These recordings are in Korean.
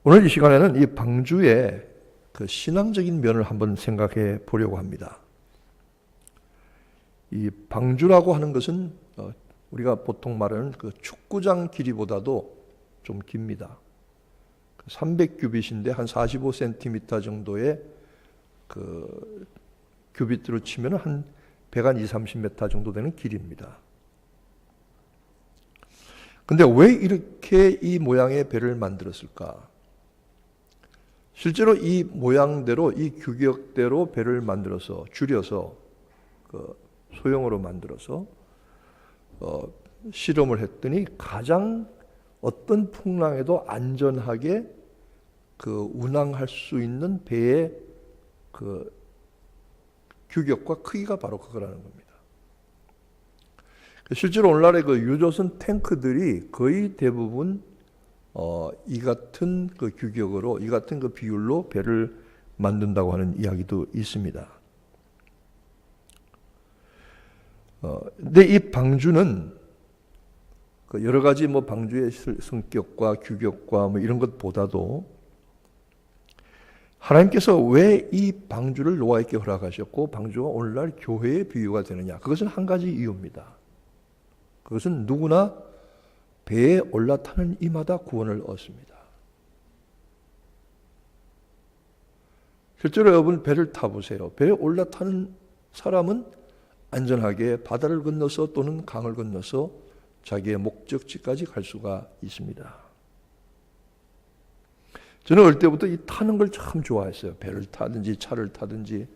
오늘 이 시간에는 이 방주의 그 신앙적인 면을 한번 생각해 보려고 합니다. 이 방주라고 하는 것은 우리가 보통 말하는 그 축구장 길이보다도 좀 깁니다. 300규빗인데 한 45cm 정도의 그 규빗으로 치면 한 120, 30m 정도 되는 길이입니다. 근데 왜 이렇게 이 모양의 배를 만들었을까? 실제로 이 모양대로, 이 규격대로 배를 만들어서, 줄여서, 소형으로 만들어서, 실험을 했더니 가장 어떤 풍랑에도 안전하게 운항할 수 있는 배의 규격과 크기가 바로 그거라는 겁니다. 실제로 오늘날의 유조선 탱크들이 거의 대부분 이 같은 규격으로, 이 같은 비율로 배를 만든다고 하는 이야기도 있습니다. 근데 이 방주는 여러 가지 방주의 성격과 규격과 이런 것보다도 하나님께서 왜 이 방주를 노아에게 허락하셨고 방주가 오늘날 교회의 비유가 되느냐? 그것은 한 가지 이유입니다. 그것은 누구나 배에 올라타는 이마다 구원을 얻습니다. 실제로 여러분 배를 타보세요. 배에 올라타는 사람은 안전하게 바다를 건너서 또는 강을 건너서 자기의 목적지까지 갈 수가 있습니다. 저는 어릴 때부터 이 타는 걸 참 좋아했어요. 배를 타든지 차를 타든지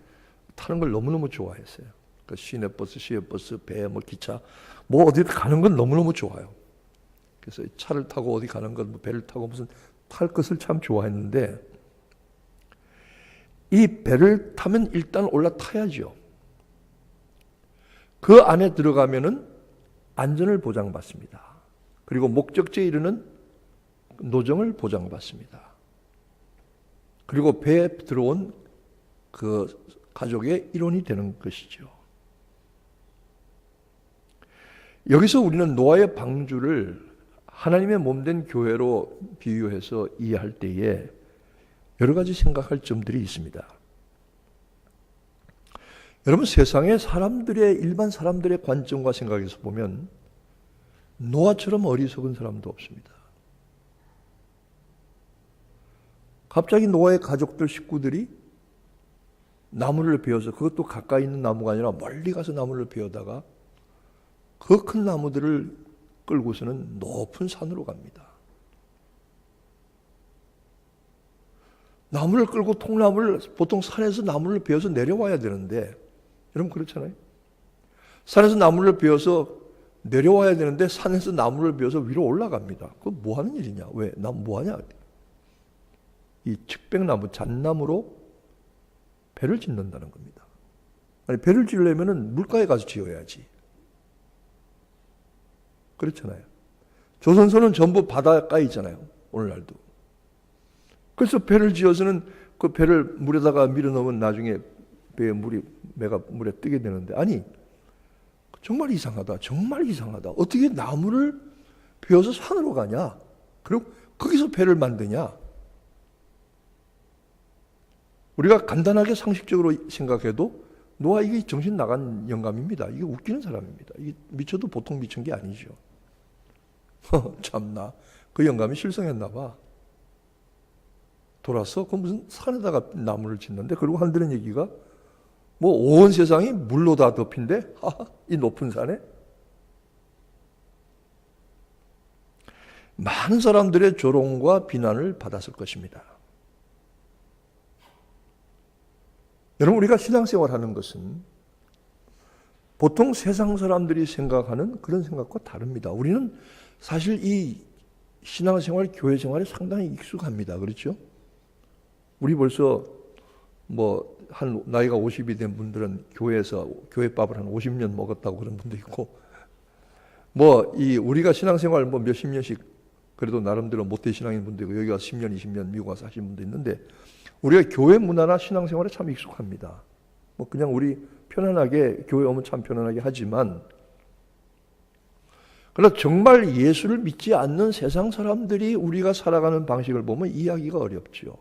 타는 걸 너무너무 좋아했어요. 시내버스, 시외버스, 배, 기차, 어디 가는 건 너무너무 좋아요. 그래서 차를 타고 어디 가는 것, 배를 타고 무슨 탈 것을 참 좋아했는데 이 배를 타면 일단 올라타야죠. 그 안에 들어가면은 안전을 보장받습니다. 그리고 목적지에 이르는 노정을 보장받습니다. 그리고 배에 들어온 가족의 일원이 되는 것이죠. 여기서 우리는 노아의 방주를 하나님의 몸된 교회로 비유해서 이해할 때에 여러 가지 생각할 점들이 있습니다. 여러분, 세상의 일반 사람들의 관점과 생각에서 보면 노아처럼 어리석은 사람도 없습니다. 갑자기 노아의 가족들, 식구들이 나무를 베어서, 그것도 가까이 있는 나무가 아니라 멀리 가서 나무를 베어다가 그 큰 나무들을 끌고서는 높은 산으로 갑니다. 나무를 끌고 통나무를, 보통 산에서 나무를 베어서 내려와야 되는데, 여러분 그렇잖아요. 산에서 나무를 베어서 내려와야 되는데 산에서 나무를 베어서 위로 올라갑니다. 그거 뭐 하는 일이냐? 왜? 뭐 하냐? 이 측백나무, 잣나무로 배를 짓는다는 겁니다. 아니, 배를 지으려면 물가에 가서 지어야지. 그렇잖아요. 조선소는 전부 바닷가에 있잖아요. 오늘날도. 그래서 배를 지어서는 그 배를 물에다가 밀어넣으면 나중에 배가 물에 뜨게 되는데, 아니, 정말 이상하다. 정말 이상하다. 어떻게 나무를 베어서 산으로 가냐? 그리고 거기서 배를 만드냐? 우리가 간단하게 상식적으로 생각해도 노아 이게 정신 나간 영감입니다. 이게 웃기는 사람입니다. 이게 미쳐도 보통 미친 게 아니죠. 참나, 그 영감이 실성했나 봐. 돌아서 무슨 산에다가 나무를 짓는데, 그리고 한다는 얘기가 온 세상이 물로 다 덮인데 이 높은 산에 많은 사람들의 조롱과 비난을 받았을 것입니다. 여러분, 우리가 신앙생활하는 것은 보통 세상 사람들이 생각하는 그런 생각과 다릅니다. 우리는 사실 이 신앙생활, 교회생활에 상당히 익숙합니다. 그렇죠? 우리 벌써 한 나이가 50이 된 분들은 교회에서 교회밥을 한 50년 먹었다고 그런 분도 있고, 우리가 신앙생활 몇십 년씩 그래도 나름대로 모태신앙인 분도 있고, 여기 와서 10년, 20년 미국 와서 하신 분도 있는데, 우리가 교회 문화나 신앙생활에 참 익숙합니다. 그냥 우리 편안하게 교회 오면 참 편안하게 하지만, 그러나 정말 예수를 믿지 않는 세상 사람들이 우리가 살아가는 방식을 보면 이해하기가 어렵죠.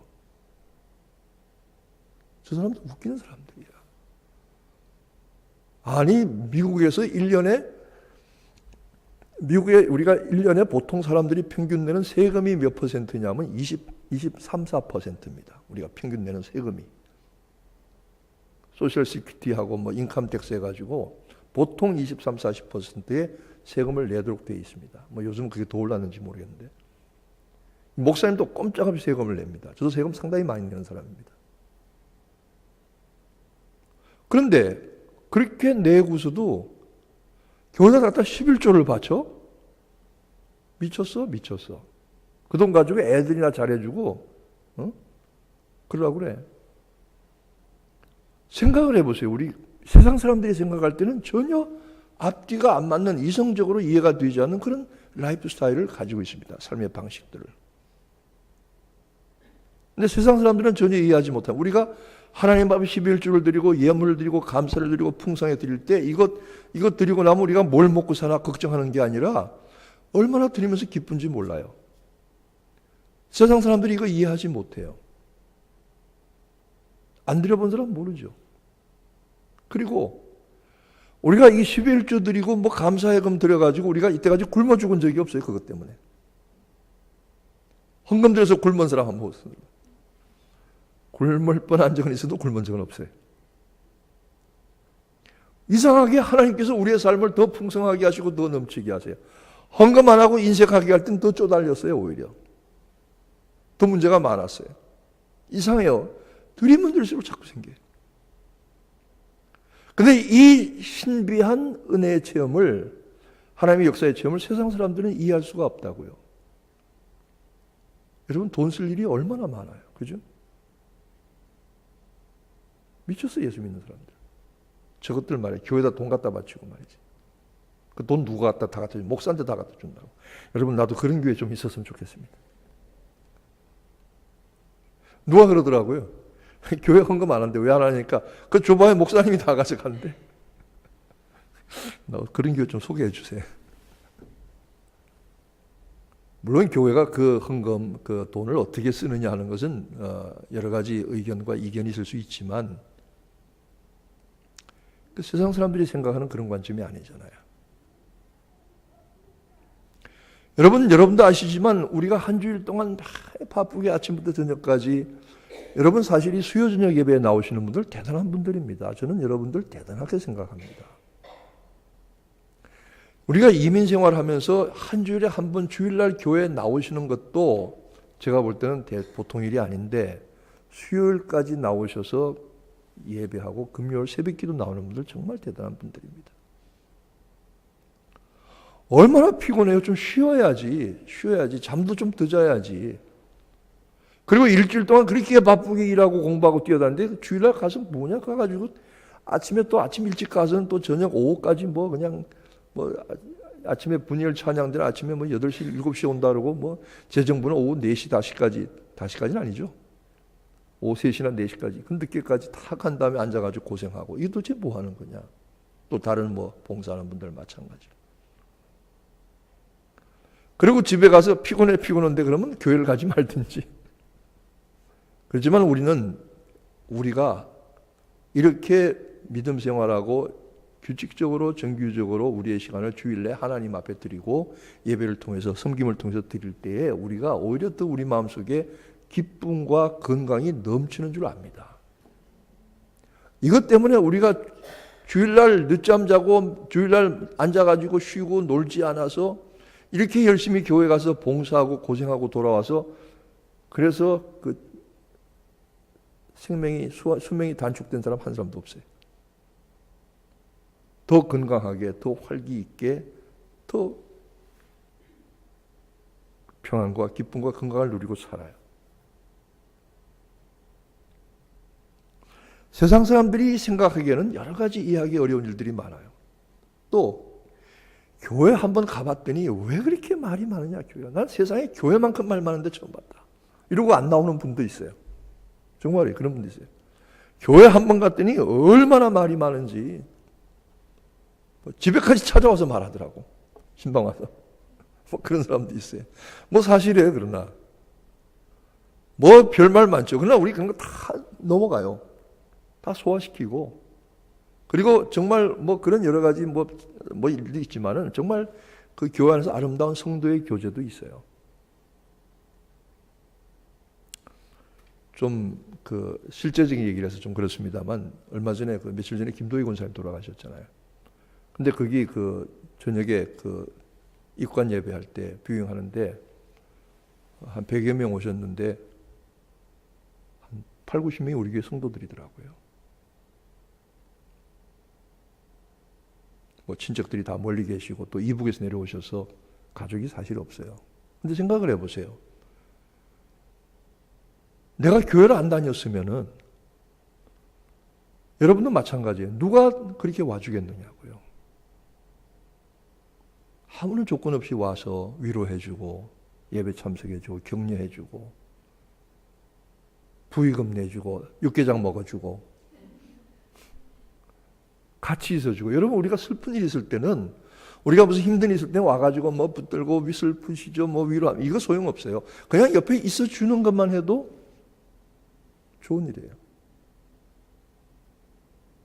저 사람들 웃기는 사람들이야. 아니, 미국에 우리가 1년에 보통 사람들이 평균 내는 세금이 몇 퍼센트냐면 23, 4%입니다. 우리가 평균 내는 세금이. 소셜 시큐리티하고 뭐 인컴 텍스 해가지고 보통 23, 40%의 세금을 내도록 되어 있습니다. 뭐 요즘 그게 더 올랐는지 모르겠는데. 목사님도 꼼짝없이 세금을 냅니다. 저도 세금 상당히 많이 내는 사람입니다. 그런데 그렇게 내고서도 교회에다 갖다 11조를 바쳐? 미쳤어? 미쳤어. 그 돈 가지고 애들이나 잘해주고, 그러려고 그래. 생각을 해보세요. 우리 세상 사람들이 생각할 때는 전혀 앞뒤가 안 맞는, 이성적으로 이해가 되지 않는 그런 라이프 스타일을 가지고 있습니다. 삶의 방식들을. 근데 세상 사람들은 전혀 이해하지 못합니다. 우리가 하나님 앞에 11조를 드리고 예물을 드리고 감사를 드리고 풍성에 드릴 때 이것 드리고 나면 우리가 뭘 먹고 사나 걱정하는 게 아니라 얼마나 드리면서 기쁜지 몰라요. 세상 사람들이 이거 이해하지 못해요. 안 드려본 사람은 모르죠. 그리고 우리가 이 11조 드리고 뭐 감사예금 드려가지고 우리가 이때까지 굶어 죽은 적이 없어요. 그것 때문에. 헌금 들여서 굶은 사람 한번 보세요. 굶을 뻔한 적은 있어도 굶은 적은 없어요. 이상하게 하나님께서 우리의 삶을 더 풍성하게 하시고 더 넘치게 하세요. 헌금 안 하고 인색하게 할 땐 더 쪼달렸어요. 오히려. 더 문제가 많았어요. 이상해요. 드리면 드릴수록 자꾸 생겨요. 근데 이 신비한 은혜의 체험을, 하나님의 역사의 체험을 세상 사람들은 이해할 수가 없다고요. 여러분, 돈 쓸 일이 얼마나 많아요. 그죠? 미쳤어요, 예수 믿는 사람들. 저것들 말이에요. 교회에다 돈 갖다 바치고 말이지. 그 돈 누가 다 갖다 줘? 목사한테 다 갖다 준다고. 여러분, 나도 그런 교회 좀 있었으면 좋겠습니다. 누가 그러더라고요. 교회 헌금 안 한대. 왜 안 하니까 그 조바에 목사님이 다 가져간대. 그런 교회 좀 소개해 주세요. 물론 교회가 그 헌금, 그 돈을 어떻게 쓰느냐 하는 것은 여러 가지 의견과 이견이 있을 수 있지만 그 세상 사람들이 생각하는 그런 관점이 아니잖아요. 여러분도 아시지만 우리가 한 주일 동안 바쁘게 아침부터 저녁까지, 여러분 사실 이 수요 저녁 예배에 나오시는 분들 대단한 분들입니다. 저는 여러분들 대단하게 생각합니다. 우리가 이민 생활하면서 한 주일에 한 번 주일날 교회에 나오시는 것도 제가 볼 때는 보통 일이 아닌데, 수요일까지 나오셔서 예배하고 금요일 새벽기도 나오는 분들 정말 대단한 분들입니다. 얼마나 피곤해요. 좀 쉬어야지. 잠도 좀 더 자야지. 그리고 일주일 동안 그렇게 바쁘게 일하고 공부하고 뛰어다니는데 주일날 가서 뭐냐 가가지고 아침에 또 아침 일찍 가서는 또 저녁 오후까지 뭐 그냥 뭐 아침에 분열 찬양들 아침에 뭐 8시 7시에 온다 그러고 뭐 재정부는 오후 4시 5시까지는 아니죠. 오후 3시나 4시까지 그 늦게까지 탁 한 다음에 앉아가지고 고생하고, 이게 도대체 뭐 하는 거냐. 또 다른 뭐 봉사하는 분들 마찬가지로. 그리고 집에 가서 피곤한데 그러면 교회를 가지 말든지. 그렇지만 우리가 이렇게 믿음 생활하고 규칙적으로 정규적으로 우리의 시간을 주일 내 하나님 앞에 드리고 예배를 통해서 섬김을 통해서 드릴 때에 우리가 오히려 더 우리 마음속에 기쁨과 건강이 넘치는 줄 압니다. 이것 때문에 우리가 주일날 늦잠 자고 주일날 앉아가지고 쉬고 놀지 않아서 이렇게 열심히 교회 가서 봉사하고 고생하고 돌아와서 그래서 그 수명이 단축된 사람 한 사람도 없어요. 더 건강하게, 더 활기 있게, 더 평안과 기쁨과 건강을 누리고 살아요. 세상 사람들이 생각하기에는 여러 가지 이해하기 어려운 일들이 많아요. 또 교회 한번 가봤더니 왜 그렇게 말이 많으냐 교회가. 난 세상에 교회만큼 말 많은데 처음 봤다. 이러고 안 나오는 분도 있어요. 정말이에요. 그런 분도 있어요. 교회 한번 갔더니 얼마나 말이 많은지 집에까지 찾아와서 말하더라고. 신방 와서. 뭐 그런 사람도 있어요. 뭐 사실이에요, 그러나. 뭐 별말 많죠. 그러나 우리 그런 거 다 넘어가요. 다 소화시키고. 그리고 정말 뭐 그런 여러 가지 뭐 일도 있지만은 정말 그 교회 안에서 아름다운 성도의 교제도 있어요. 좀 그 실제적인 얘기를 해서 좀 그렇습니다만 얼마 전에 그 며칠 전에 김도희 권사님 돌아가셨잖아요. 근데 거기 그 저녁에 그 입관 예배할 때 뷰잉하는데 한 100여 명 오셨는데 한 8, 90명이 우리 교회 성도들이더라고요. 뭐 친척들이 다 멀리 계시고 또 이북에서 내려오셔서 가족이 사실 없어요. 근데 생각을 해보세요. 내가 교회를 안 다녔으면은 여러분도 마찬가지예요. 누가 그렇게 와주겠느냐고요. 아무런 조건 없이 와서 위로해주고 예배 참석해주고 격려해주고 부의금 내주고 육개장 먹어주고 같이 있어주고. 여러분 우리가 슬픈 일 있을 때는 우리가 무슨 힘든 일 있을 때 와가지고 뭐 붙들고 윗을 푸시죠 뭐 위로하면 이거 소용없어요. 그냥 옆에 있어주는 것만 해도 좋은 일이에요.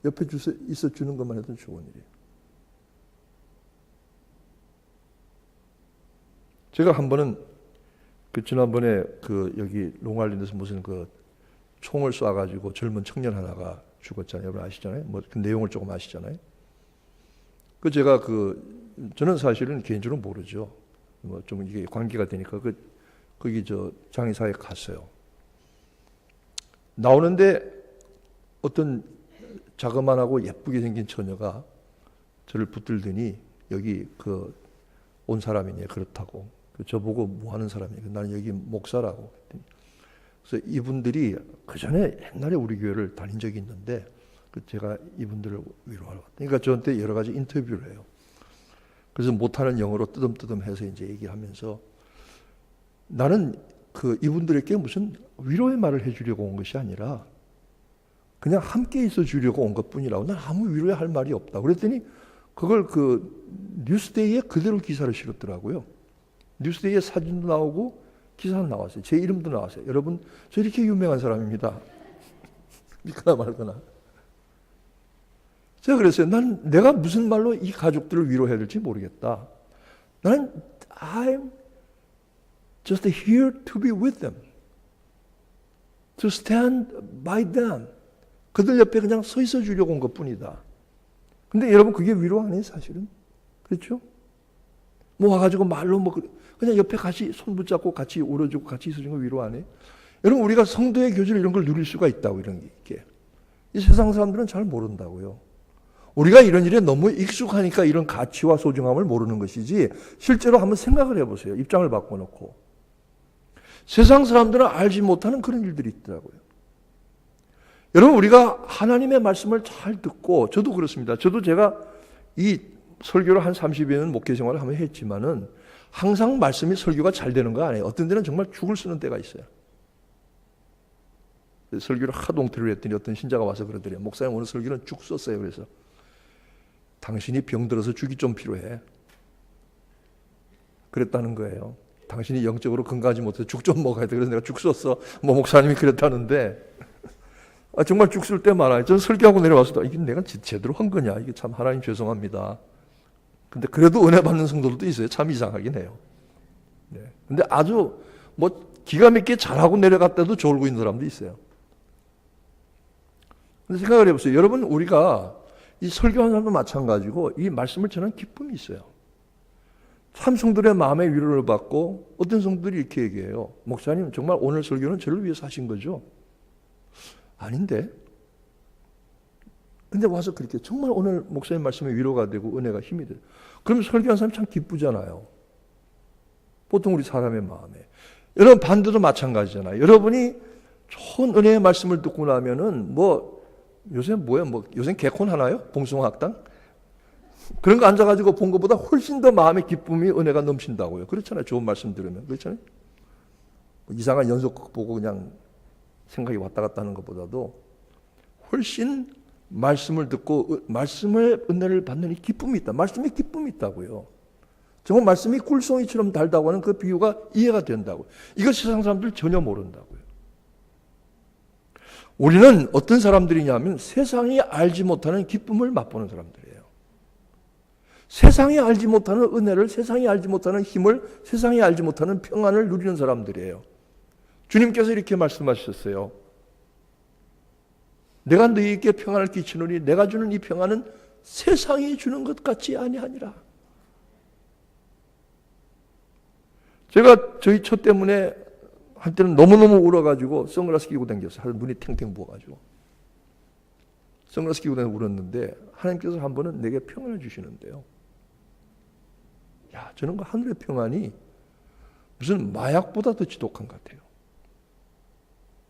옆에 있어주는 것만 해도 좋은 일이에요. 제가 한 번은 그 지난번에 그 여기 롱알린에서 무슨 그 총을 쏴가지고 젊은 청년 하나가 죽었잖아요. 여러분 아시잖아요. 뭐 그 내용을 조금 아시잖아요. 그 제가 그 저는 사실은 개인적으로 모르죠. 뭐 좀 이게 관계가 되니까 거기 저 장의사에 갔어요. 나오는데 어떤 자그만하고 예쁘게 생긴 처녀가 저를 붙들더니 여기 그 온 사람이냐 그렇다고. 저보고 뭐 하는 사람이냐. 나는 여기 목사라고. 그래서 이분들이 그 전에 옛날에 우리 교회를 다닌 적이 있는데 제가 이분들을 위로하러 왔다. 그러니까 저한테 여러 가지 인터뷰를 해요. 그래서 못하는 영어로 뜨듬뜨듬해서 이제 얘기하면서 나는 그 이분들에게 무슨 위로의 말을 해주려고 온 것이 아니라 그냥 함께 있어 주려고 온 것뿐이라고. 난 아무 위로의 할 말이 없다. 그랬더니 그걸 그 뉴스데이에 그대로 기사를 실었더라고요. 뉴스데이에 사진도 나오고 기사도 나왔어요. 제 이름도 나왔어요. 여러분 저 이렇게 유명한 사람입니다. 믿거나 말거나. 제가 그랬어요. 난 내가 무슨 말로 이 가족들을 위로해야 될지 모르겠다. 나는 I'm just here to be with them. To stand by them. 그들 옆에 그냥 서 있어 주려고 온 것뿐이다. 근데 여러분 그게 위로 아니에요 사실은? 그렇죠? 뭐 와가지고 말로 뭐 그냥 옆에 같이 손 붙잡고 같이 울어주고 같이 있어주는 거 위로 안 해요? 여러분 우리가 성도의 교제를 이런 걸 누릴 수가 있다고 이런 게. 이 세상 사람들은 잘 모른다고요. 우리가 이런 일에 너무 익숙하니까 이런 가치와 소중함을 모르는 것이지 실제로 한번 생각을 해보세요. 입장을 바꿔놓고. 세상 사람들은 알지 못하는 그런 일들이 있더라고요. 여러분 우리가 하나님의 말씀을 잘 듣고 저도 그렇습니다. 저도 제가 이 설교를 한 30여 년 목회 생활을 한번 했지만은 항상 말씀이 설교가 잘 되는 거 아니에요. 어떤 데는 정말 죽을 쓰는 때가 있어요. 설교를 하도 엉터리로 했더니 어떤 신자가 와서 그러더래요. 목사님 오늘 설교는 죽 썼어요. 그래서 당신이 병들어서 죽이 좀 필요해. 그랬다는 거예요. 당신이 영적으로 건강하지 못해서 죽 좀 먹어야 돼. 그래서 내가 죽 썼어. 뭐 목사님이 그랬다는데 정말 죽 쓸 때 많아요. 저는 설교하고 내려와서 이게 내가 제대로 한 거냐. 이게 참 하나님 죄송합니다. 근데 그래도 은혜 받는 성도들도 있어요. 참 이상하긴 해요. 네. 근데 아주 뭐 기가 막히게 잘하고 내려갔다도 졸고 있는 사람도 있어요. 근데 생각을 해보세요. 여러분 우리가 이 설교하는 사람도 마찬가지고 이 말씀을 전하는 기쁨이 있어요. 참 성도들의 마음의 위로를 받고 어떤 성도들이 이렇게 얘기해요. 목사님 정말 오늘 설교는 저를 위해서 하신 거죠? 아닌데. 근데 와서 그렇게 정말 오늘 목사님 말씀에 위로가 되고 은혜가 힘이 돼요. 그럼 설교한 사람이 참 기쁘잖아요. 보통 우리 사람의 마음에. 여러분 반대도 마찬가지잖아요. 여러분이 좋은 은혜의 말씀을 듣고 나면은 뭐 요새 뭐야 요새 개콘 하나요? 봉숭아학당? 그런 거 앉아가지고 본 것보다 훨씬 더 마음의 기쁨이 은혜가 넘친다고요. 그렇잖아요. 좋은 말씀 들으면. 그렇잖아요. 이상한 연속 보고 그냥 생각이 왔다 갔다 하는 것보다도 훨씬 말씀을 듣고 말씀의 은혜를 받는 이 기쁨이 있다. 말씀에 기쁨이 있다고요. 정말 말씀이 꿀송이처럼 달다고 하는 그 비유가 이해가 된다고. 이거 세상 사람들 전혀 모른다고요. 우리는 어떤 사람들이냐면 세상이 알지 못하는 기쁨을 맛보는 사람들이에요. 세상이 알지 못하는 은혜를, 세상이 알지 못하는 힘을, 세상이 알지 못하는 평안을 누리는 사람들이에요. 주님께서 이렇게 말씀하셨어요. 내가 너희에게 평안을 끼치노니 내가 주는 이 평안은 세상이 주는 것 같지 아니하니라. 제가 저희 처 때문에 한때는 너무너무 울어가지고 선글라스 끼고 다녔어요. 눈이 탱탱 부어가지고. 선글라스 끼고 다니고 울었는데 하나님께서 한 번은 내게 평안을 주시는데요. 야, 저는 그 하늘의 평안이 무슨 마약보다 더 지독한 것 같아요.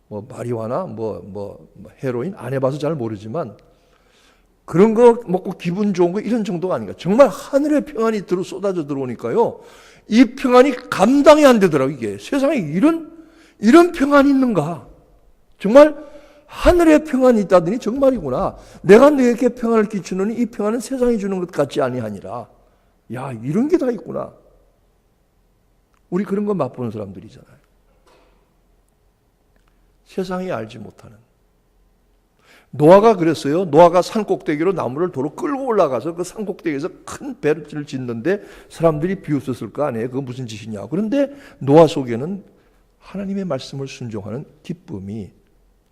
뭐 마리화나 뭐 헤로인 안 해봐서 잘 모르지만 그런 거 먹고 기분 좋은 거 이런 정도가 아닌가. 정말 하늘의 평안이 쏟아져 들어오니까요. 이 평안이 감당이 안 되더라고요. 이게 세상에 이런 평안이 있는가. 정말 하늘의 평안이 있다더니 정말이구나. 내가 너에게 평안을 끼치노니 이 평안은 세상이 주는 것 같지 아니하니라. 야, 이런 게 다 있구나. 우리 그런 거 맛보는 사람들이잖아요. 세상이 알지 못하는. 노아가 그랬어요. 노아가 산꼭대기로 나무를 도로 끌고 올라가서 그 산꼭대기에서 큰 배를 짓는데 사람들이 비웃었을 거 아니에요. 그거 무슨 짓이냐. 그런데 노아 속에는 하나님의 말씀을 순종하는 기쁨이,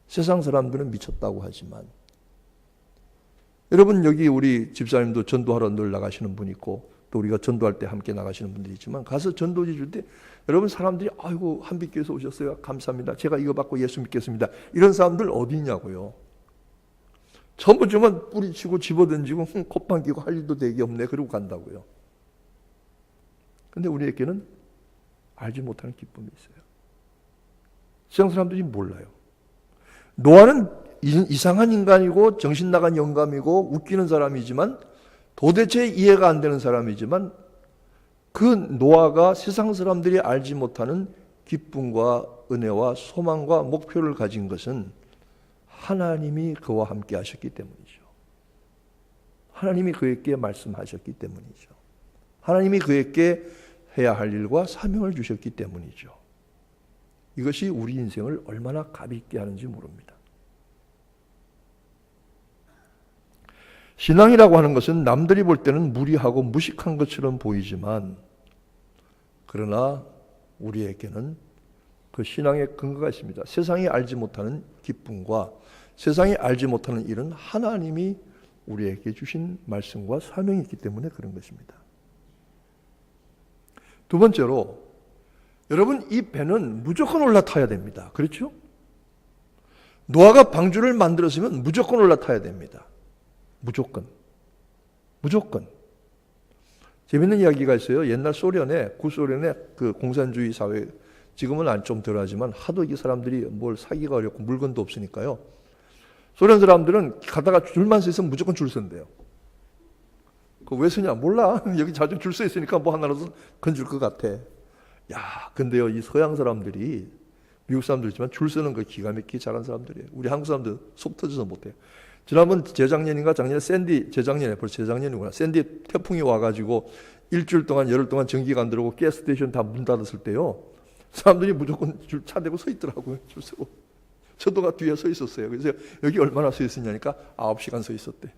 세상 사람들은 미쳤다고 하지만, 여러분 여기 우리 집사님도 전도하러 늘 나가시는 분 있고 또 우리가 전도할 때 함께 나가시는 분들이 있지만 가서 전도지 줄 때 여러분 사람들이 아이고 한빛교회에서 오셨어요. 감사합니다. 제가 이거 받고 예수 믿겠습니다. 이런 사람들 어디 있냐고요. 전부 주면 뿌리치고 집어던지고 콧방 끼고 할 일도 되게 없네. 그러고 간다고요. 근데 우리에게는 알지 못하는 기쁨이 있어요. 세상 사람들이 몰라요. 노아는 이상한 인간이고 정신 나간 영감이고 웃기는 사람이지만 도대체 이해가 안 되는 사람이지만 그 노아가 세상 사람들이 알지 못하는 기쁨과 은혜와 소망과 목표를 가진 것은 하나님이 그와 함께 하셨기 때문이죠. 하나님이 그에게 말씀하셨기 때문이죠. 하나님이 그에게 해야 할 일과 사명을 주셨기 때문이죠. 이것이 우리 인생을 얼마나 값 있게 하는지 모릅니다. 신앙이라고 하는 것은 남들이 볼 때는 무리하고 무식한 것처럼 보이지만 그러나 우리에게는 그 신앙의 근거가 있습니다. 세상이 알지 못하는 기쁨과 세상이 알지 못하는 일은 하나님이 우리에게 주신 말씀과 사명이 있기 때문에 그런 것입니다. 두 번째로 여러분 이 배는 무조건 올라타야 됩니다. 그렇죠? 노아가 방주를 만들었으면 무조건 올라타야 됩니다. 무조건. 재밌는 이야기가 있어요. 옛날 구소련의 그 공산주의 사회, 지금은 좀 덜하지만 하도 이 사람들이 뭘 사기가 어렵고 물건도 없으니까요. 소련 사람들은 가다가 줄만 서 있으면 무조건 줄 선대요. 그거 왜 서냐? 몰라. 여기 자주 줄 서 있으니까 뭐 하나라도 건줄 것 같아. 야, 근데요, 이 서양 사람들이, 미국 사람들이지만 줄 서는 거 기가 막히게 잘하는 사람들이에요. 우리 한국 사람들 속 터져서 못해요. 지난번 재작년인가 작년에 벌써 재작년이구나. 샌디 태풍이 와가지고 일주일 동안, 열흘 동안 전기가 안 들어오고 가스스테이션 다 문 닫았을 때요. 사람들이 무조건 차 대고 서 있더라고요. 줄 서고. 저도가 뒤에 서 있었어요. 그래서 여기 얼마나 서 있었냐니까 9시간 서 있었대.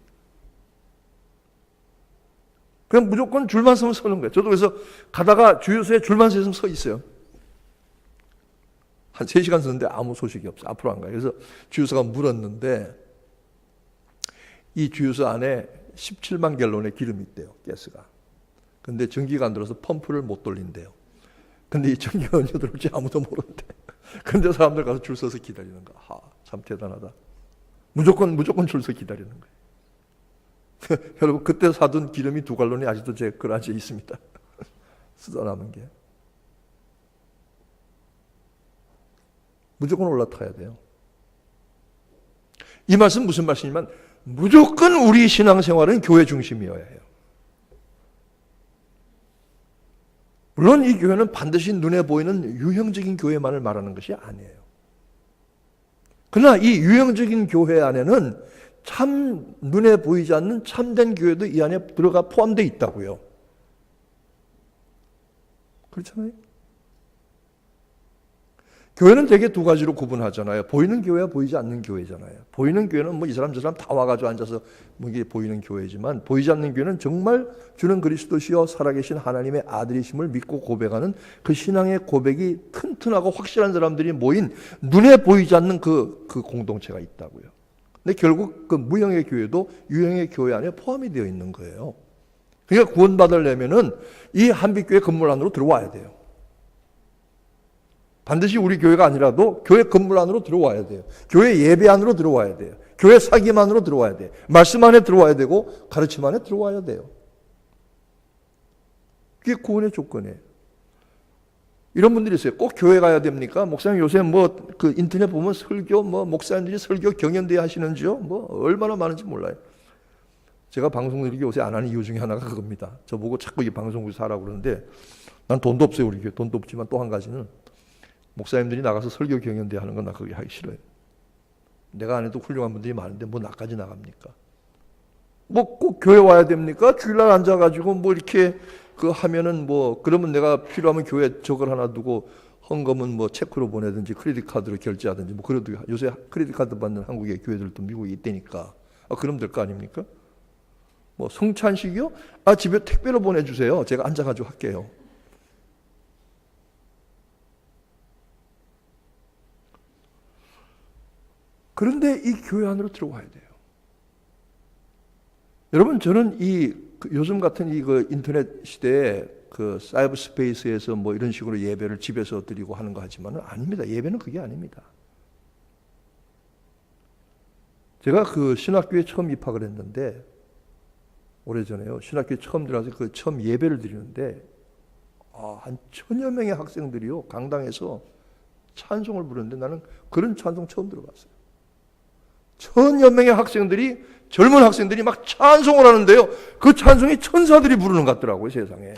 그냥 무조건 줄만 서면 서는 거예요. 저도 그래서 가다가 주유소에 줄만 서 있으면 서 있어요. 한 3시간 섰는데 아무 소식이 없어. 앞으로 안 가요. 그래서 주유소가 물었는데 이 주유소 안에 17만 갤론의 기름이 있대요. 가스가. 근데 전기가 안 들어서 펌프를 못 돌린대요. 근데 이 전기가 언제 들어올지 아무도 모른대. 근데 사람들 가서 줄 서서 기다리는 거야. 참 대단하다. 무조건 줄 서 기다리는 거예요. 여러분 그때 사둔 기름이 2갈론이 아직도 제 그라지에 있습니다. 쓰다 남은 게. 무조건 올라타야 돼요. 이 말씀 무슨 말씀이냐면 무조건 우리 신앙생활은 교회 중심이어야 해요. 물론 이 교회는 반드시 눈에 보이는 유형적인 교회만을 말하는 것이 아니에요. 그러나 이 유형적인 교회 안에는 참 눈에 보이지 않는 참된 교회도 이 안에 들어가 포함되어 있다고요. 그렇잖아요. 교회는 대개 두 가지로 구분하잖아요. 보이는 교회와 보이지 않는 교회잖아요. 보이는 교회는 뭐 이 사람 저 사람 다 와가지고 앉아서 뭐 이게 보이는 교회지만, 보이지 않는 교회는 정말 주는 그리스도시여 살아계신 하나님의 아들이심을 믿고 고백하는 그 신앙의 고백이 튼튼하고 확실한 사람들이 모인 눈에 보이지 않는 그 공동체가 있다고요. 근데 결국 그 무형의 교회도 유형의 교회 안에 포함이 되어 있는 거예요. 그러니까 구원받으려면은 이 한빛교회 건물 안으로 들어와야 돼요. 반드시 우리 교회가 아니라도 교회 건물 안으로 들어와야 돼요. 교회 예배 안으로 들어와야 돼요. 교회 사귐 안으로 들어와야 돼요. 말씀 안에 들어와야 되고 가르침 안에 들어와야 돼요. 그게 구원의 조건이에요. 이런 분들이 있어요. 꼭 교회 가야 됩니까? 목사님 요새 뭐 그 인터넷 보면 설교 뭐 목사님들이 설교 경연대회 하시는지요? 뭐 얼마나 많은지 몰라요. 제가 방송을 요새 안 하는 이유 중에 하나가 그겁니다. 저보고 자꾸 이 방송국에서 하라고 그러는데 난 돈도 없어요. 우리 교회 돈도 없지만 또 한 가지는 목사님들이 나가서 설교 경연대 하는 건 나 그게 하기 싫어요. 내가 안 해도 훌륭한 분들이 많은데 뭐 나까지 나갑니까? 뭐 꼭 교회 와야 됩니까? 주일날 앉아가지고 뭐 이렇게 그 하면은 뭐 그러면 내가 필요하면 교회 저걸 하나 두고 헌금은 뭐 체크로 보내든지 크레딧 카드로 결제하든지 뭐 그래도 요새 크레딧 카드 받는 한국의 교회들도 미국에 있다니까. 그럼 될 거 아닙니까? 뭐 성찬식이요? 집에 택배로 보내주세요. 제가 앉아가지고 할게요. 그런데 이 교회 안으로 들어와야 돼요. 여러분, 저는 요즘 같은 그 인터넷 시대에 그 사이버 스페이스에서 뭐 이런 식으로 예배를 집에서 드리고 하는 거 하지만은 아닙니다. 예배는 그게 아닙니다. 제가 그 신학교에 처음 입학을 했는데, 오래전에요. 신학교에 처음 들어가서 그 처음 예배를 드리는데, 한 1000여 명의 학생들이요. 강당에서 찬송을 부르는데 나는 그런 찬송 처음 들어봤어요. 1000여 명의 학생들이, 젊은 학생들이 막 찬송을 하는데요. 그 찬송이 천사들이 부르는 것 같더라고요, 세상에.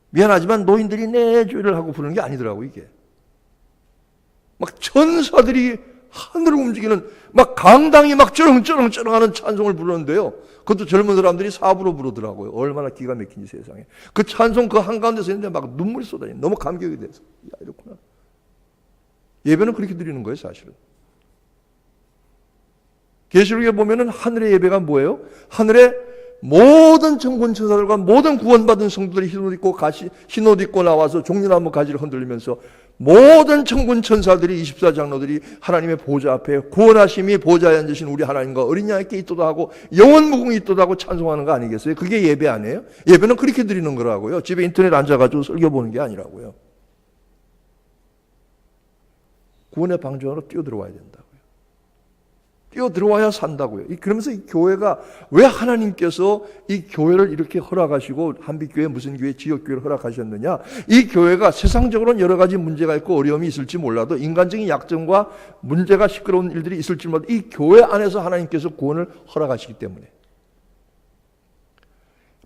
미안하지만 노인들이 내 주를 하고 부르는 게 아니더라고요, 이게. 막 천사들이 하늘을 움직이는, 막 강당이 막 쩌렁쩌렁 하는 찬송을 부르는데요. 그것도 젊은 사람들이 사부로 부르더라고요. 얼마나 기가 막힌지 세상에. 그 찬송 그 한가운데서 있는데 막 눈물이 쏟아지는, 너무 감격이 돼서. 야, 이렇구나. 예배는 그렇게 드리는 거예요, 사실은. 계시록에 보면은 하늘의 예배가 뭐예요? 하늘의 모든 천군 천사들과 모든 구원받은 성도들이 흰옷 입고 나와서 종려나무 가지를 흔들리면서 모든 천군 천사들이 24장로들이 하나님의 보좌 앞에 구원하심이 보좌에 앉으신 우리 하나님과 어린 양에게 있도다 하고 영원 무궁이 있도다 하고 찬송하는 거 아니겠어요? 그게 예배 아니에요? 예배는 그렇게 드리는 거라고요. 집에 인터넷 앉아가지고 설교 보는 게 아니라고요. 구원의 방주안으로 뛰어들어와야 된다고요. 뛰어들어와야 산다고요. 그러면서 이 교회가 왜 하나님께서 이 교회를 이렇게 허락하시고 한빛교회 무슨 교회 지역교회를 허락하셨느냐. 이 교회가 세상적으로는 여러 가지 문제가 있고 어려움이 있을지 몰라도 인간적인 약점과 문제가 시끄러운 일들이 있을지 몰라도 이 교회 안에서 하나님께서 구원을 허락하시기 때문에.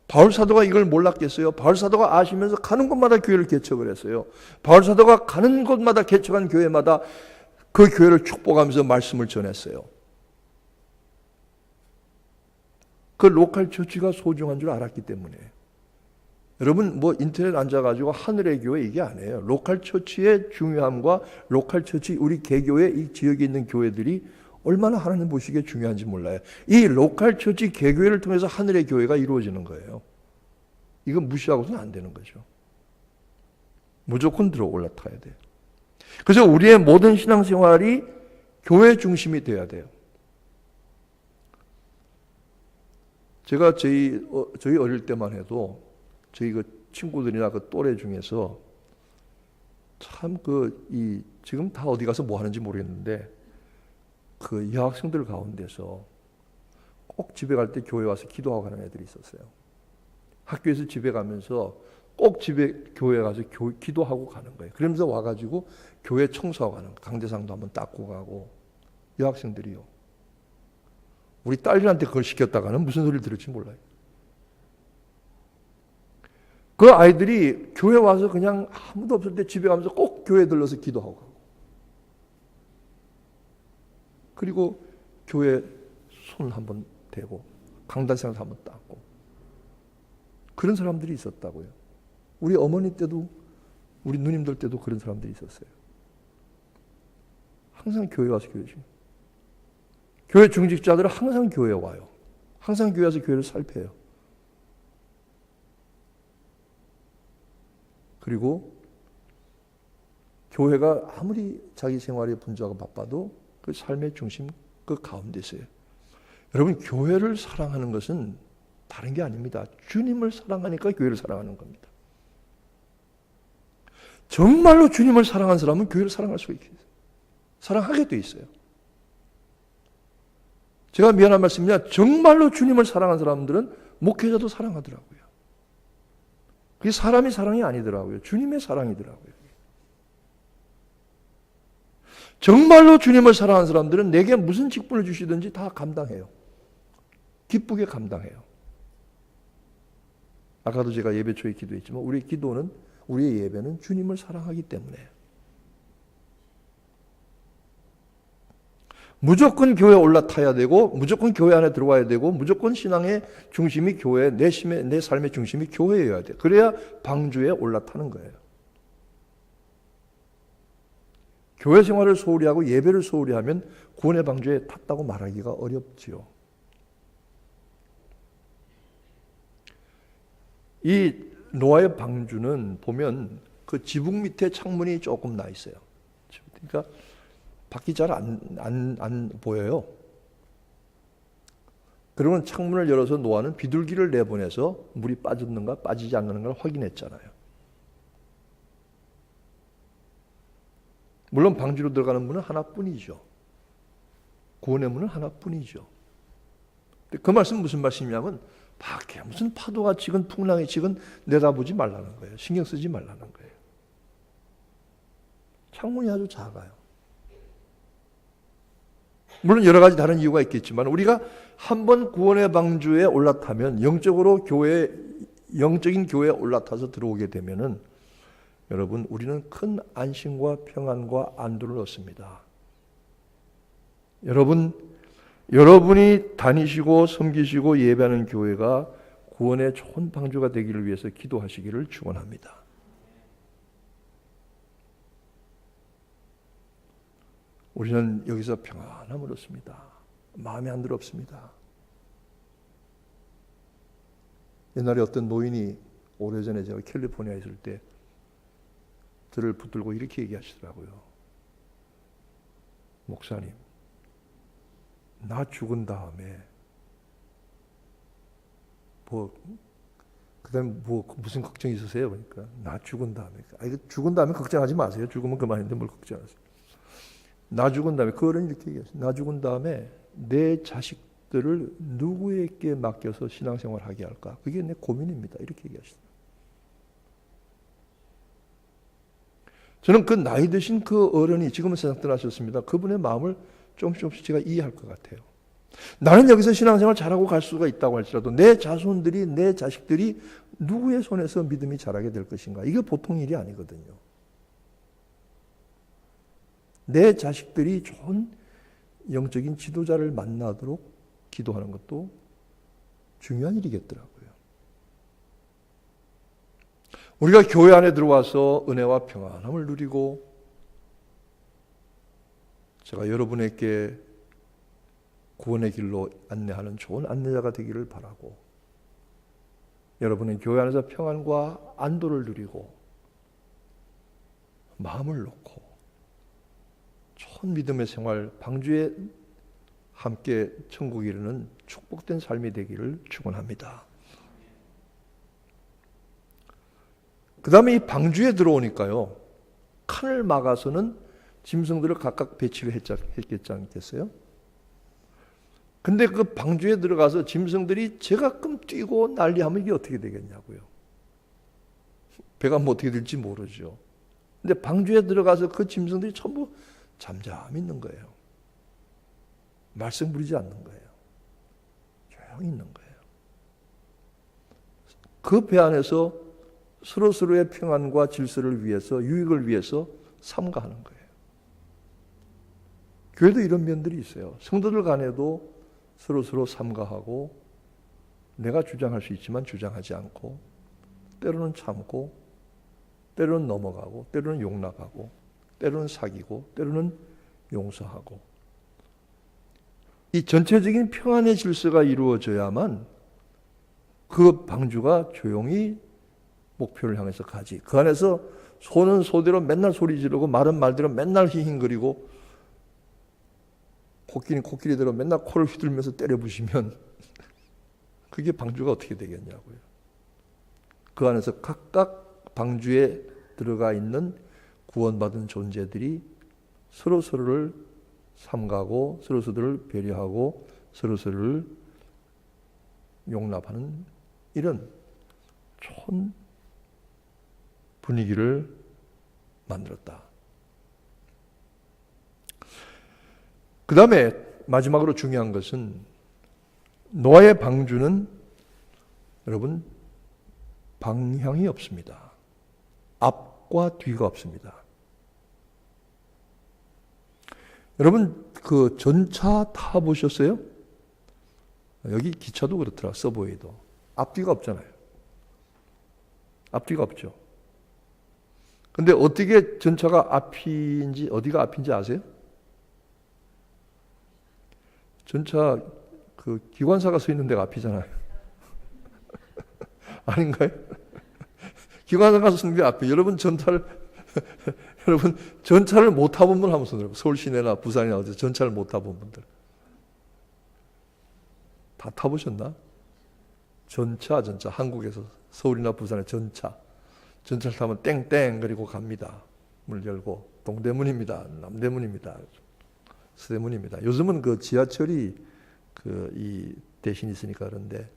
바울 사도가 이걸 몰랐겠어요? 바울 사도가 아시면서 가는 곳마다 교회를 개척을 했어요. 바울 사도가 가는 곳마다 개척한 교회마다 그 교회를 축복하면서 말씀을 전했어요. 그 로컬 처치가 소중한 줄 알았기 때문에. 여러분 뭐 인터넷 앉아가지고 하늘의 교회 이게 아니에요. 로컬 처치의 중요함과 로컬 처치 우리 개교회 이 지역에 있는 교회들이 얼마나 하나님 보시기에 중요한지 몰라요. 이 로컬 처치 개교회를 통해서 하늘의 교회가 이루어지는 거예요. 이건 무시하고서는 안 되는 거죠. 무조건 들어 올라타야 돼요. 그래서 우리의 모든 신앙생활이 교회 중심이 돼야 돼요. 제가 저희 어릴 때만 해도 저희 그 친구들이나 그 또래 중에서 참 지금 다 어디 가서 뭐 하는지 모르겠는데 그 여학생들 가운데서 꼭 집에 갈 때 교회 와서 기도하고 가는 애들이 있었어요. 학교에서 집에 가면서 꼭 교회 가서 기도하고 가는 거예요. 그러면서 와가지고 교회 청소하고 가는 거예요. 강대상도 한번 닦고 가고. 여학생들이요. 우리 딸들한테 그걸 시켰다가는 무슨 소리를 들을지 몰라요. 그 아이들이 교회 와서 그냥 아무도 없을 때 집에 가면서 꼭 교회에 들러서 기도하고 가고. 그리고 교회 손 한번 대고 강단상을 한번 닦고. 그런 사람들이 있었다고요. 우리 어머니 때도 우리 누님들 때도 그런 사람들이 있었어요. 항상 교회 와서 교회 중에. 교회 중직자들은 항상 교회에 와요. 항상 교회 와서 교회를 살펴요. 그리고 교회가 아무리 자기 생활에 분주하고 바빠도 그 삶의 중심 그 가운데 있어요. 여러분, 교회를 사랑하는 것은 다른 게 아닙니다. 주님을 사랑하니까 교회를 사랑하는 겁니다. 정말로 주님을 사랑하는 사람은 교회를 사랑할 수가 있어요. 사랑하게 돼 있어요. 제가 미안한 말씀이냐, 정말로 주님을 사랑하는 사람들은 목회자도 사랑하더라고요. 그게 사람이 사랑이 아니더라고요. 주님의 사랑이더라고요. 정말로 주님을 사랑하는 사람들은 내게 무슨 직분을 주시든지 다 감당해요. 기쁘게 감당해요. 아까도 제가 예배 초에 기도했지만 우리의 예배는 주님을 사랑하기 때문에 무조건 교회에 올라타야 되고 무조건 교회 안에 들어와야 되고 무조건 신앙의 중심이 교회, 내 삶의 중심이 교회여야 돼. 그래야 방주에 올라타는 거예요. 교회 생활을 소홀히 하고 예배를 소홀히 하면 구원의 방주에 탔다고 말하기가 어렵지요. 이 노아의 방주는 보면 그 지붕 밑에 창문이 조금 나 있어요. 그러니까 밖이 잘 안 보여요. 그러면 창문을 열어서 노아는 비둘기를 내보내서 물이 빠졌는가 빠지지 않는가 확인했잖아요. 물론 방주로 들어가는 문은 하나뿐이죠. 구원의 문은 하나뿐이죠. 그 말씀은 무슨 말씀이냐면 밖에 무슨 파도가 치건 풍랑이 치건 내다보지 말라는 거예요. 신경 쓰지 말라는 거예요. 창문이 아주 작아요. 물론 여러 가지 다른 이유가 있겠지만 우리가 한번 구원의 방주에 올라타면 영적인 교회에 올라타서 들어오게 되면은 여러분, 우리는 큰 안심과 평안과 안도를 얻습니다. 여러분이 다니시고 섬기시고 예배하는 교회가 구원의 좋은 방주가 되기를 위해서 기도하시기를 축원합니다. 우리는 여기서 평안함을 얻습니다. 마음에 안 들었습니다. 옛날에 어떤 노인이 오래전에 제가 캘리포니아에 있을 때 저를 붙들고 이렇게 얘기하시더라고요. 목사님, 나 죽은 다음에 그다음에 무슨 걱정이 있으세요? 그러니까 나 죽은 다음에 이거 죽은 다음에 걱정하지 마세요. 죽으면 그만인데 뭘 걱정하세요? 나 죽은 다음에 그 어른이 이렇게 얘기하셨어요. 나 죽은 다음에 내 자식들을 누구에게 맡겨서 신앙생활하게 할까? 그게 내 고민입니다. 이렇게 얘기하셨어요. 저는 그 나이 드신 그 어른이 지금은 세상 떠나셨습니다. 그분의 마음을 조금씩 제가 이해할 것 같아요. 나는 여기서 신앙생활 잘하고 갈 수가 있다고 할지라도 내 자손들이, 내 자식들이 누구의 손에서 믿음이 자라게 될 것인가? 이게 보통 일이 아니거든요. 내 자식들이 좋은 영적인 지도자를 만나도록 기도하는 것도 중요한 일이겠더라고요. 우리가 교회 안에 들어와서 은혜와 평안함을 누리고 제가 여러분에게 구원의 길로 안내하는 좋은 안내자가 되기를 바라고 여러분의 교회 안에서 평안과 안도를 누리고 마음을 놓고 좋은 믿음의 생활, 방주에 함께 천국에 이르는 축복된 삶이 되기를 축원합니다. 그 다음에 이 방주에 들어오니까요, 칸을 막아서는 짐승들을 각각 배치를 했겠지 않겠어요? 근데 그 방주에 들어가서 짐승들이 제가끔 뛰고 난리하면 이게 어떻게 되겠냐고요. 배가 뭐 어떻게 될지 모르죠. 근데 방주에 들어가서 그 짐승들이 전부 잠잠히 있는 거예요. 말썽 부리지 않는 거예요. 조용히 있는 거예요. 그 배 안에서 서로서로의 평안과 질서를 위해서, 유익을 위해서 삼가하는 거예요. 교회도 이런 면들이 있어요. 성도들 간에도 서로서로 삼가하고 내가 주장할 수 있지만 주장하지 않고 때로는 참고 때로는 넘어가고, 때로는 용납하고, 때로는 사귀고, 때로는 용서하고. 이 전체적인 평안의 질서가 이루어져야만 그 방주가 조용히 목표를 향해서 가지. 그 안에서 소는 소대로 맨날 소리 지르고 말은 말대로 맨날 히힝거리고 코끼리는 코끼리대로 맨날 코를 휘둘면서 때려부시면 그게 방주가 어떻게 되겠냐고요. 그 안에서 각각 방주에 들어가 있는 구원받은 존재들이 서로서로를 삼가고 서로서로를 배려하고 서로서로를 용납하는 이런 좋은 분위기를 만들었다. 그 다음에 마지막으로 중요한 것은 노아의 방주는 여러분 방향이 없습니다. 앞과 뒤가 없습니다. 여러분 그 전차 타보셨어요? 여기 기차도 그렇더라. 서브웨이도 앞뒤가 없잖아요. 앞뒤가 없죠. 근데 어떻게 전차가 앞인지 어디가 앞인지 아세요? 전차 그 기관사가 서 있는 데가 앞이잖아요. 아닌가요? 기관사가 서 있는 게 앞이. 여러분 전차를 못 타본 분 한번 손들어요. 서울 시내나 부산이나 어디 전차를 못 타본 분들. 다 타보셨나? 전차. 한국에서 서울이나 부산에 전차를 타면 땡땡 그리고 갑니다. 문 열고 동대문입니다. 남대문입니다. 서대문입니다. 요즘은 그 지하철이 이 대신 있으니까 그런데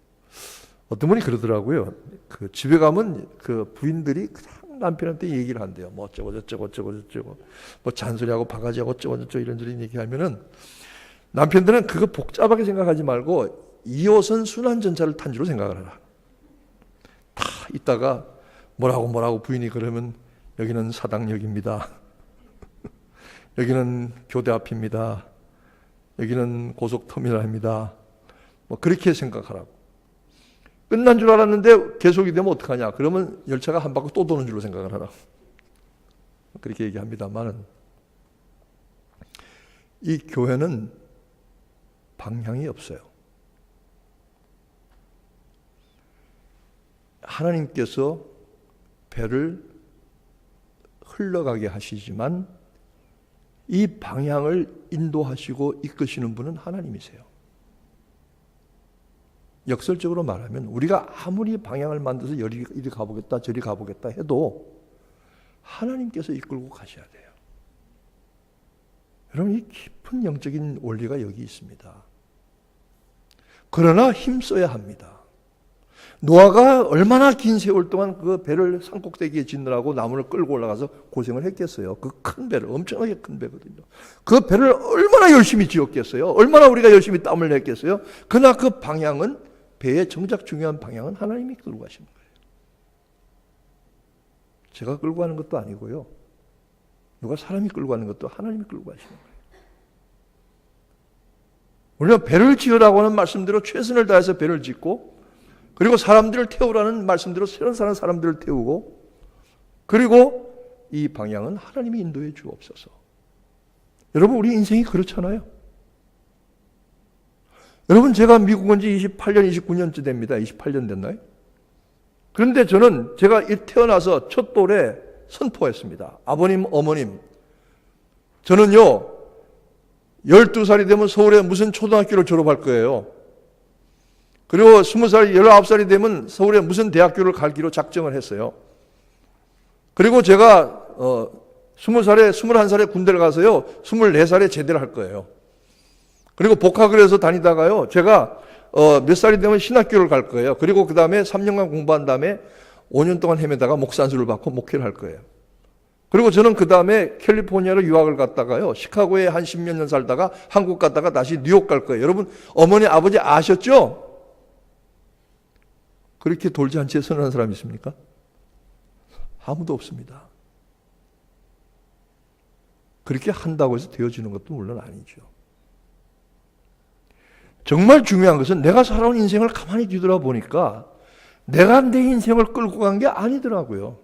어떤 분이 그러더라고요. 그 집에 가면 그 부인들이 그냥 남편한테 얘기를 한대요. 뭐 어쩌고 저쩌고 뭐 잔소리하고 바가지하고 어쩌고 저쩌고 이런저런 얘기하면은 남편들은 그거 복잡하게 생각하지 말고 2호선 순환전차를 탄 줄로 생각을 하라. 다 있다가 뭐라고 부인이 그러면 여기는 사당역입니다. 여기는 교대 앞입니다. 여기는 고속터미널입니다. 뭐 그렇게 생각하라고. 끝난 줄 알았는데 계속이 되면 어떡하냐. 그러면 열차가 한 바퀴 또 도는 줄로 생각을 하라. 그렇게 얘기합니다만은 이 교회는 방향이 없어요. 하나님께서 배를 흘러가게 하시지만 이 방향을 인도하시고 이끄시는 분은 하나님이세요. 역설적으로 말하면 우리가 아무리 방향을 만들어서 이리 가보겠다 저리 가보겠다 해도 하나님께서 이끌고 가셔야 돼요. 여러분 이 깊은 영적인 원리가 여기 있습니다. 그러나 힘써야 합니다. 노아가 얼마나 긴 세월 동안 그 배를 산꼭대기에 짓느라고 나무를 끌고 올라가서 고생을 했겠어요. 그 큰 배를, 엄청나게 큰 배거든요. 그 배를 얼마나 열심히 지었겠어요. 얼마나 우리가 열심히 땀을 냈겠어요. 그러나 그 방향은, 배의 정작 중요한 방향은 하나님이 끌고 가시는 거예요. 제가 끌고 가는 것도 아니고요. 누가 사람이 끌고 가는 것도 하나님이 끌고 가시는 거예요. 우리가 배를 지으라고 하는 말씀대로 최선을 다해서 배를 짓고, 그리고 사람들을 태우라는 말씀대로 새로 사는 사람들을 태우고, 그리고 이 방향은 하나님이 인도해 주옵소서. 여러분 우리 인생이 그렇잖아요. 여러분 제가 미국 온 지 28년, 29년째 됩니다. 28년 됐나요? 그런데 저는 제가 태어나서 첫 돌에 선포했습니다. 아버님, 어머님, 저는요 12살이 되면 서울에 무슨 초등학교를 졸업할 거예요. 그리고 20살, 19살이 되면 서울에 무슨 대학교를 갈기로 작정을 했어요. 그리고 제가 20살에, 21살에 군대를 가서요 24살에 제대를 할 거예요. 그리고 복학을 해서 다니다가요 제가 몇 살이 되면 신학교를 갈 거예요. 그리고 그 다음에 3년간 공부한 다음에 5년 동안 헤매다가 목사 안수를 받고 목회를 할 거예요. 그리고 저는 그 다음에 캘리포니아로 유학을 갔다가요 시카고에 한 10몇 년 살다가 한국 갔다가 다시 뉴욕 갈 거예요. 여러분 어머니 아버지 아셨죠? 그렇게 돌잔치에 선언한 사람이 있습니까? 아무도 없습니다. 그렇게 한다고 해서 되어지는 것도 물론 아니죠. 정말 중요한 것은 내가 살아온 인생을 가만히 뒤돌아보니까 내가 내 인생을 끌고 간 게 아니더라고요.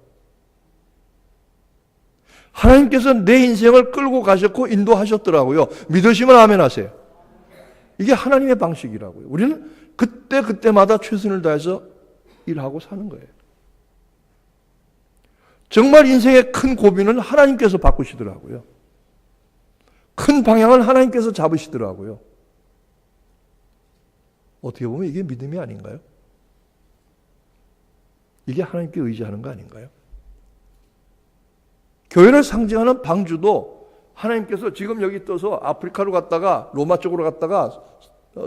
하나님께서 내 인생을 끌고 가셨고 인도하셨더라고요. 믿으시면 아멘 하세요. 이게 하나님의 방식이라고요. 우리는 그때마다 최선을 다해서 일하고 사는 거예요. 정말 인생의 큰 고비는 하나님께서 바꾸시더라고요. 큰 방향은 하나님께서 잡으시더라고요. 어떻게 보면 이게 믿음이 아닌가요? 이게 하나님께 의지하는 거 아닌가요? 교회를 상징하는 방주도 하나님께서 지금 여기 떠서 아프리카로 갔다가 로마 쪽으로 갔다가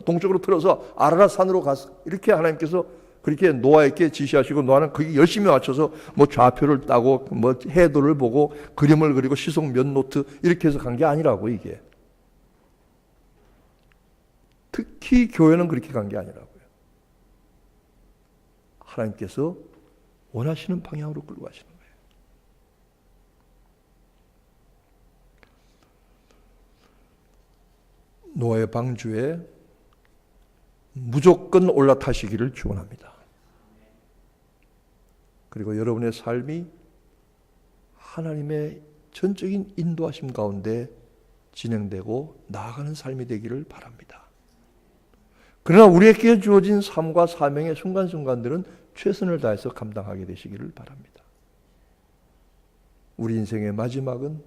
동쪽으로 틀어서 아라랏 산으로 가서 이렇게 하나님께서 그렇게 노아에게 지시하시고 노아는 거기 열심히 맞춰서 뭐 좌표를 따고 뭐 해도를 보고 그림을 그리고 시속 몇 노트 이렇게 해서 간 게 아니라고 이게. 특히 교회는 그렇게 간 게 아니라고요. 하나님께서 원하시는 방향으로 끌고 가시는 거예요. 노아의 방주에 무조건 올라타시기를 축원합니다. 그리고 여러분의 삶이 하나님의 전적인 인도하심 가운데 진행되고 나아가는 삶이 되기를 바랍니다. 그러나 우리에게 주어진 삶과 사명의 순간순간들은 최선을 다해서 감당하게 되시기를 바랍니다. 우리 인생의 마지막은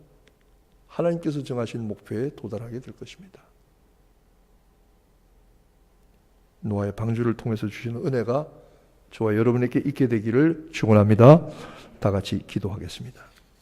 하나님께서 정하신 목표에 도달하게 될 것입니다. 노아의 방주를 통해서 주시는 은혜가 저와 여러분에게 있게 되기를 축원합니다. 다 같이 기도하겠습니다.